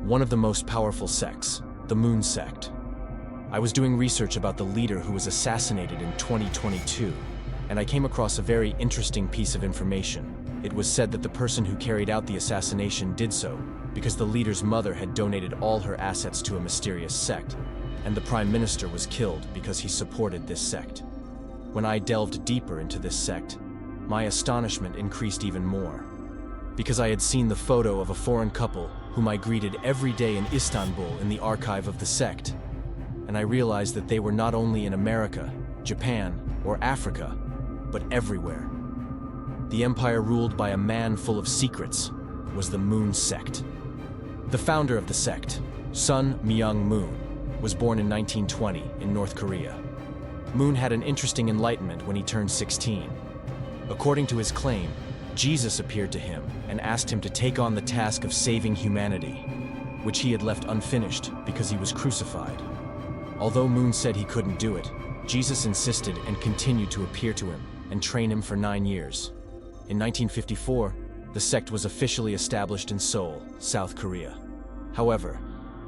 one of the most powerful sects, the Moon Sect. I was doing research about the leader who was assassinated in 2022, and I came across a very interesting piece of information. It was said that the person who carried out the assassination did so because the leader's mother had donated all her assets to a mysterious sect, and the prime minister was killed because he supported this sect. When I delved deeper into this sect, my astonishment increased even more, because I had seen the photo of a foreign couple whom I greeted every day in Istanbul in the archive of the sect, and I realized that they were not only in America, Japan, or Africa, but everywhere. The empire ruled by a man full of secrets was the Moon Sect. The founder of the sect, Sun Myung Moon, was born in 1920 in North Korea. Moon had an interesting enlightenment when he turned 16. According to his claim, Jesus appeared to him and asked him to take on the task of saving humanity, which he had left unfinished because he was crucified. Although Moon said he couldn't do it, Jesus insisted and continued to appear to him and train him for 9 years. In 1954, the sect was officially established in Seoul, South Korea. However,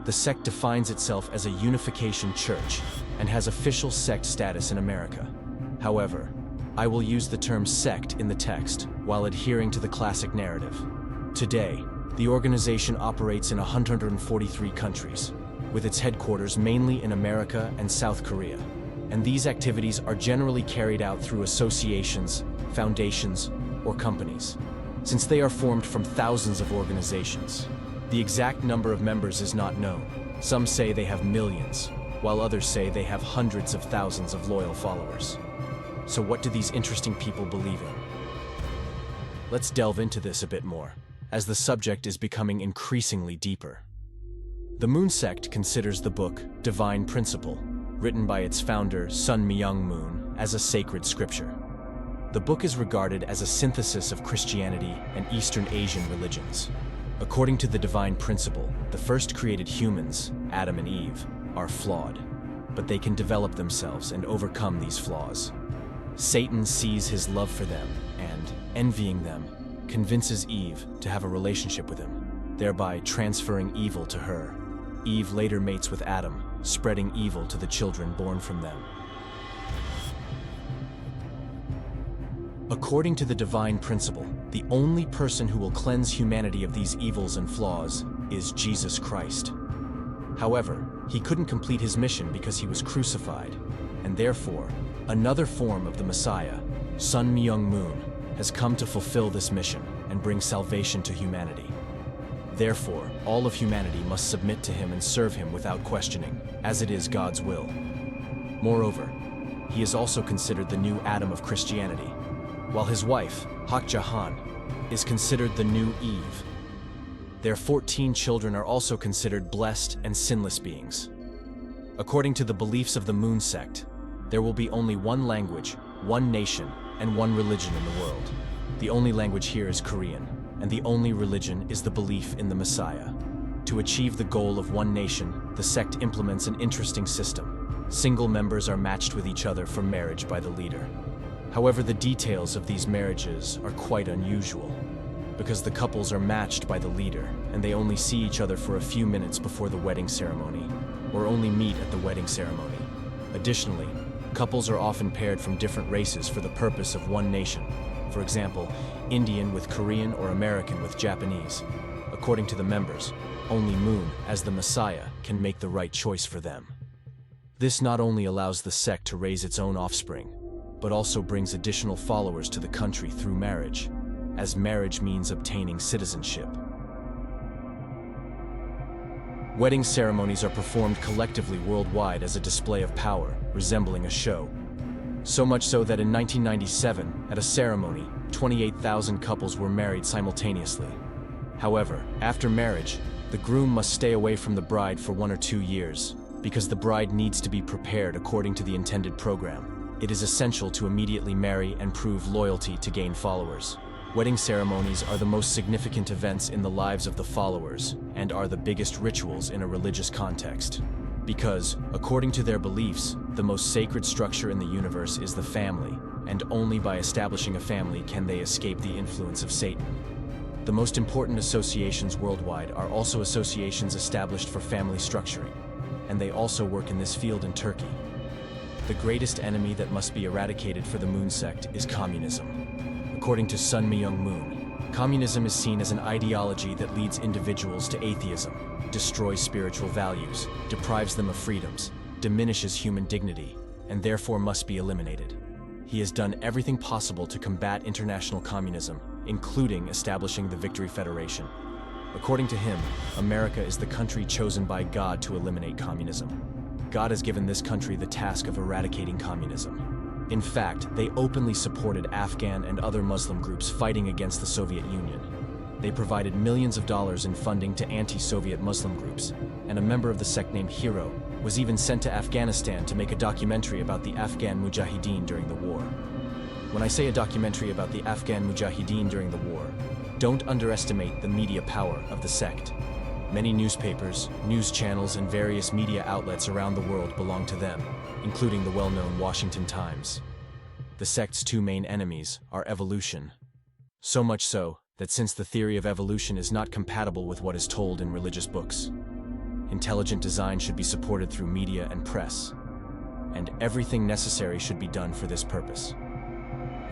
the sect defines itself as a Unification Church and has official sect status in America. However, I will use the term sect in the text while adhering to the classic narrative. Today, the organization operates in 143 countries, with its headquarters mainly in America and South Korea. And these activities are generally carried out through associations, foundations, or companies. Since they are formed from thousands of organizations, the exact number of members is not known. Some say they have millions, while others say they have hundreds of thousands of loyal followers. So what do these interesting people believe in? Let's delve into this a bit more, as the subject is becoming increasingly deeper. The Moon Sect considers the book Divine Principle, written by its founder Sun Myung Moon, as a sacred scripture. The book is regarded as a synthesis of Christianity and Eastern Asian religions. According to the Divine Principle, the first created humans, Adam and Eve, are flawed, but they can develop themselves and overcome these flaws. Satan sees his love for them and, envying them, convinces Eve to have a relationship with him, thereby transferring evil to her. Eve later mates with Adam, spreading evil to the children born from them. According to the Divine Principle, the only person who will cleanse humanity of these evils and flaws is Jesus Christ. However, he couldn't complete his mission because he was crucified, and therefore, another form of the Messiah, Sun Myung Moon, has come to fulfill this mission and bring salvation to humanity. Therefore, all of humanity must submit to him and serve him without questioning, as it is God's will. Moreover, he is also considered the new Adam of Christianity, while his wife, Hak Jahan, is considered the new Eve. Their 14 children are also considered blessed and sinless beings. According to the beliefs of the Moon Sect, there will be only one language, one nation, and one religion in the world. The only language here is Korean, and the only religion is the belief in the Messiah. To achieve the goal of one nation, the sect implements an interesting system. Single members are matched with each other for marriage by the leader. However, the details of these marriages are quite unusual, because the couples are matched by the leader, and they only see each other for a few minutes before the wedding ceremony, or only meet at the wedding ceremony. Additionally, couples are often paired from different races for the purpose of one nation. For example, Indian with Korean or American with Japanese. According to the members, only Moon, as the Messiah, can make the right choice for them. This not only allows the sect to raise its own offspring, but also brings additional followers to the country through marriage, as marriage means obtaining citizenship. Wedding ceremonies are performed collectively worldwide as a display of power, resembling a show. So much so that in 1997, at a ceremony, 28,000 couples were married simultaneously. However, after marriage, the groom must stay away from the bride for 1 or 2 years, because the bride needs to be prepared according to the intended program. It is essential to immediately marry and prove loyalty to gain followers. Wedding ceremonies are the most significant events in the lives of the followers and are the biggest rituals in a religious context. Because, according to their beliefs, the most sacred structure in the universe is the family, and only by establishing a family can they escape the influence of Satan. The most important associations worldwide are also associations established for family structuring, and they also work in this field in Turkey. The greatest enemy that must be eradicated for the Moon sect is communism. According to Sun Myung Moon, communism is seen as an ideology that leads individuals to atheism, destroys spiritual values, deprives them of freedoms, diminishes human dignity, and therefore must be eliminated. He has done everything possible to combat international communism, including establishing the Victory Federation. According to him, America is the country chosen by God to eliminate communism. God has given this country the task of eradicating communism. In fact, they openly supported Afghan and other Muslim groups fighting against the Soviet Union. They provided millions of dollars in funding to anti-Soviet Muslim groups, and a member of the sect named Hero was even sent to Afghanistan to make a documentary about the Afghan Mujahideen during the war. When I say a documentary about the Afghan Mujahideen during the war, don't underestimate the media power of the sect. Many newspapers, news channels, and various media outlets around the world belong to them, including the well-known Washington Times. The sect's two main enemies are evolution. So much so that since the theory of evolution is not compatible with what is told in religious books, intelligent design should be supported through media and press, and everything necessary should be done for this purpose.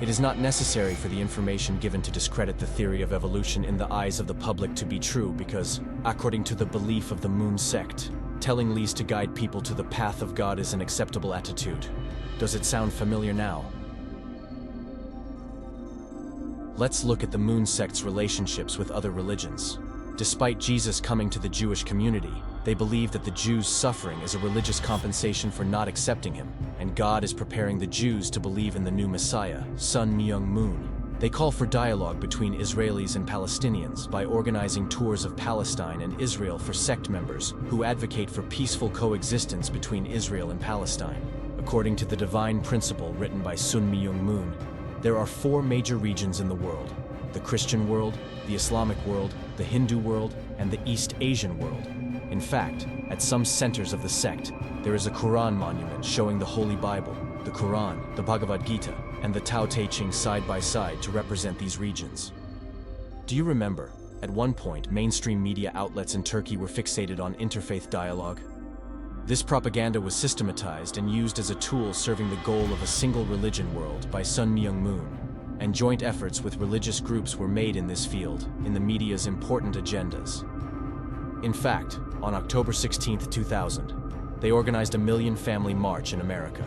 It is not necessary for the information given to discredit the theory of evolution in the eyes of the public to be true because, according to the belief of the Moon sect, telling lies to guide people to the path of God is an acceptable attitude. Does it sound familiar now? Let's look at the Moon sect's relationships with other religions. Despite Jesus coming to the Jewish community, they believe that the Jews' suffering is a religious compensation for not accepting him, and God is preparing the Jews to believe in the new Messiah, Sun Myung Moon. They call for dialogue between Israelis and Palestinians by organizing tours of Palestine and Israel for sect members who advocate for peaceful coexistence between Israel and Palestine. According to the divine principle written by Sun Myung Moon, there are 4 major regions in the world: the Christian world, the Islamic world, the Hindu world, and the East Asian world. In fact, at some centers of the sect, there is a Quran monument showing the Holy Bible, the Quran, the Bhagavad Gita, and the Tao Te Ching side by side to represent these regions. Do you remember, at one point, mainstream media outlets in Turkey were fixated on interfaith dialogue? This propaganda was systematized and used as a tool serving the goal of a single religion world by Sun Myung Moon, and joint efforts with religious groups were made in this field, in the media's important agendas. In fact, on October 16, 2000, they organized a Million Family March in America.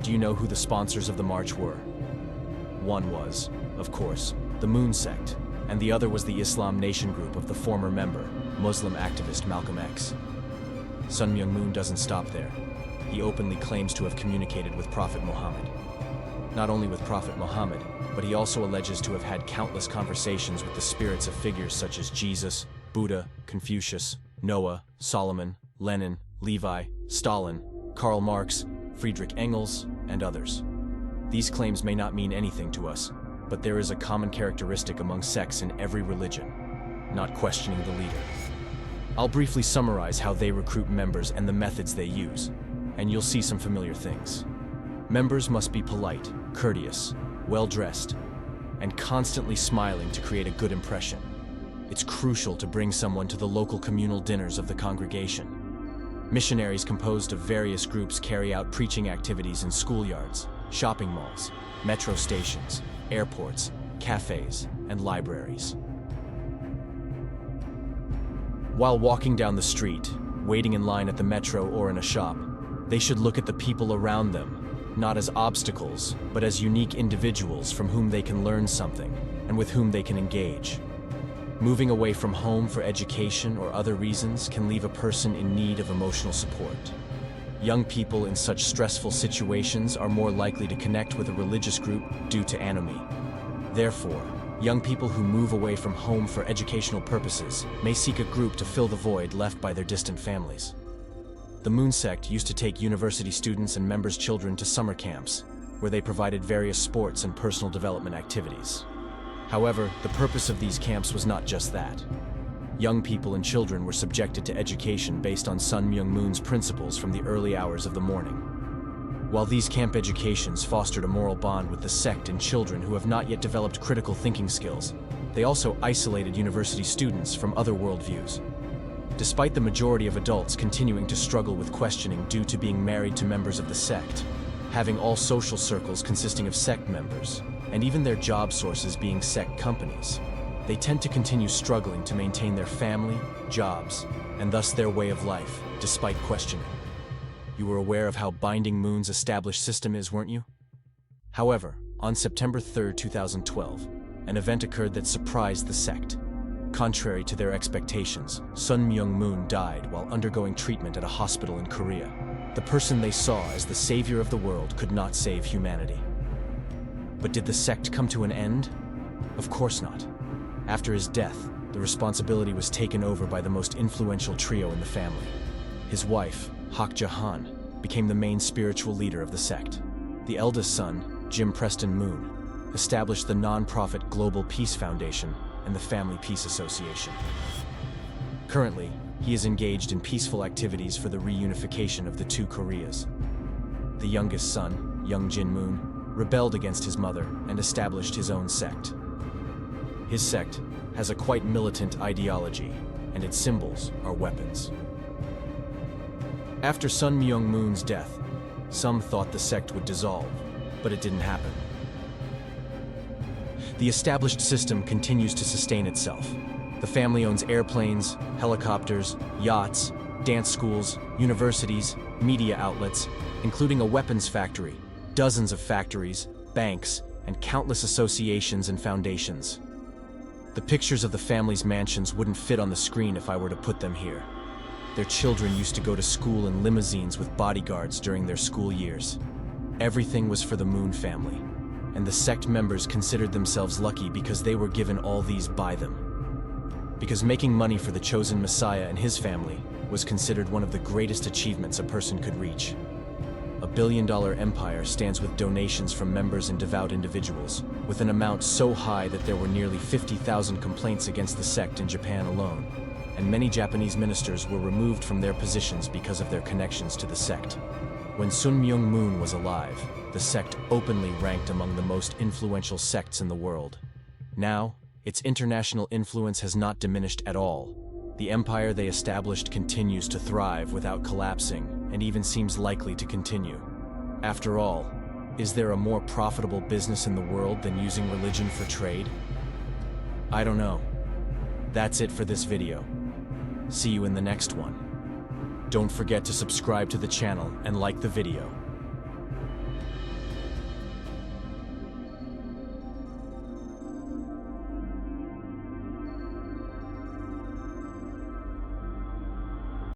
Do you know who the sponsors of the march were? One was, of course, the Moon sect, and the other was the Islam Nation group of the former member, Muslim activist Malcolm X. Sun Myung Moon doesn't stop there. He openly claims to have communicated with Prophet Muhammad. Not only with Prophet Muhammad, but he also alleges to have had countless conversations with the spirits of figures such as Jesus, Buddha, Confucius, Noah, Solomon, Lenin, Levi, Stalin, Karl Marx, Friedrich Engels, and others. These claims may not mean anything to us, but there is a common characteristic among sects in every religion: not questioning the leader. I'll briefly summarize how they recruit members and the methods they use, and you'll see some familiar things. Members must be polite, courteous, well-dressed, and constantly smiling to create a good impression. It's crucial to bring someone to the local communal dinners of the congregation. Missionaries composed of various groups carry out preaching activities in schoolyards, shopping malls, metro stations, airports, cafes, and libraries. While walking down the street, waiting in line at the metro or in a shop, they should look at the people around them, not as obstacles, but as unique individuals from whom they can learn something and with whom they can engage. Moving away from home for education or other reasons can leave a person in need of emotional support. Young people in such stressful situations are more likely to connect with a religious group due to anomie. Therefore, young people who move away from home for educational purposes may seek a group to fill the void left by their distant families. The Moon sect used to take university students and members' children to summer camps, where they provided various sports and personal development activities. However, the purpose of these camps was not just that. Young people and children were subjected to education based on Sun Myung Moon's principles from the early hours of the morning. While these camp educations fostered a moral bond with the sect and children who have not yet developed critical thinking skills, They also isolated university students from other worldviews. Despite the majority of adults continuing to struggle with questioning due to being married to members of the sect, having all social circles consisting of sect members, and even their job sources being sect companies, they tend to continue struggling to maintain their family, jobs, and thus their way of life, despite questioning. You were aware of how binding Moon's established system is, weren't you? However, on September 3, 2012, an event occurred that surprised the sect. Contrary to their expectations, Sun Myung Moon died while undergoing treatment at a hospital in Korea. The person they saw as the savior of the world could not save humanity. But did the sect come to an end? Of course not. After his death, the responsibility was taken over by the most influential trio in the family. His wife, Hak Jahan, became the main spiritual leader of the sect. The eldest son, Jim Preston Moon, established the non-profit Global Peace Foundation and the Family Peace Association. Currently, he is engaged in peaceful activities for the reunification of the two Koreas. The youngest son, Young Jin Moon, rebelled against his mother and established his own sect. His sect has a quite militant ideology, and its symbols are weapons. After Sun Myung Moon's death, some thought the sect would dissolve, but it didn't happen. The established system continues to sustain itself. The family owns airplanes, helicopters, yachts, dance schools, universities, media outlets, including a weapons factory, dozens of factories, banks, and countless associations and foundations. The pictures of the family's mansions wouldn't fit on the screen if I were to put them here. Their children used to go to school in limousines with bodyguards during their school years. Everything was for the Moon family, and the sect members considered themselves lucky because they were given all these by them. Because making money for the chosen Messiah and his family was considered one of the greatest achievements a person could reach. A billion-dollar empire stands with donations from members and devout individuals, with an amount so high that there were nearly 50,000 complaints against the sect in Japan alone, and many Japanese ministers were removed from their positions because of their connections to the sect. When Sun Myung Moon was alive, the sect openly ranked among the most influential sects in the world. Now, its international influence has not diminished at all. The empire they established continues to thrive without collapsing, and even seems likely to continue. After all, is there a more profitable business in the world than using religion for trade? I don't know. That's it for this video. See you in the next one. Don't forget to subscribe to the channel and like the video.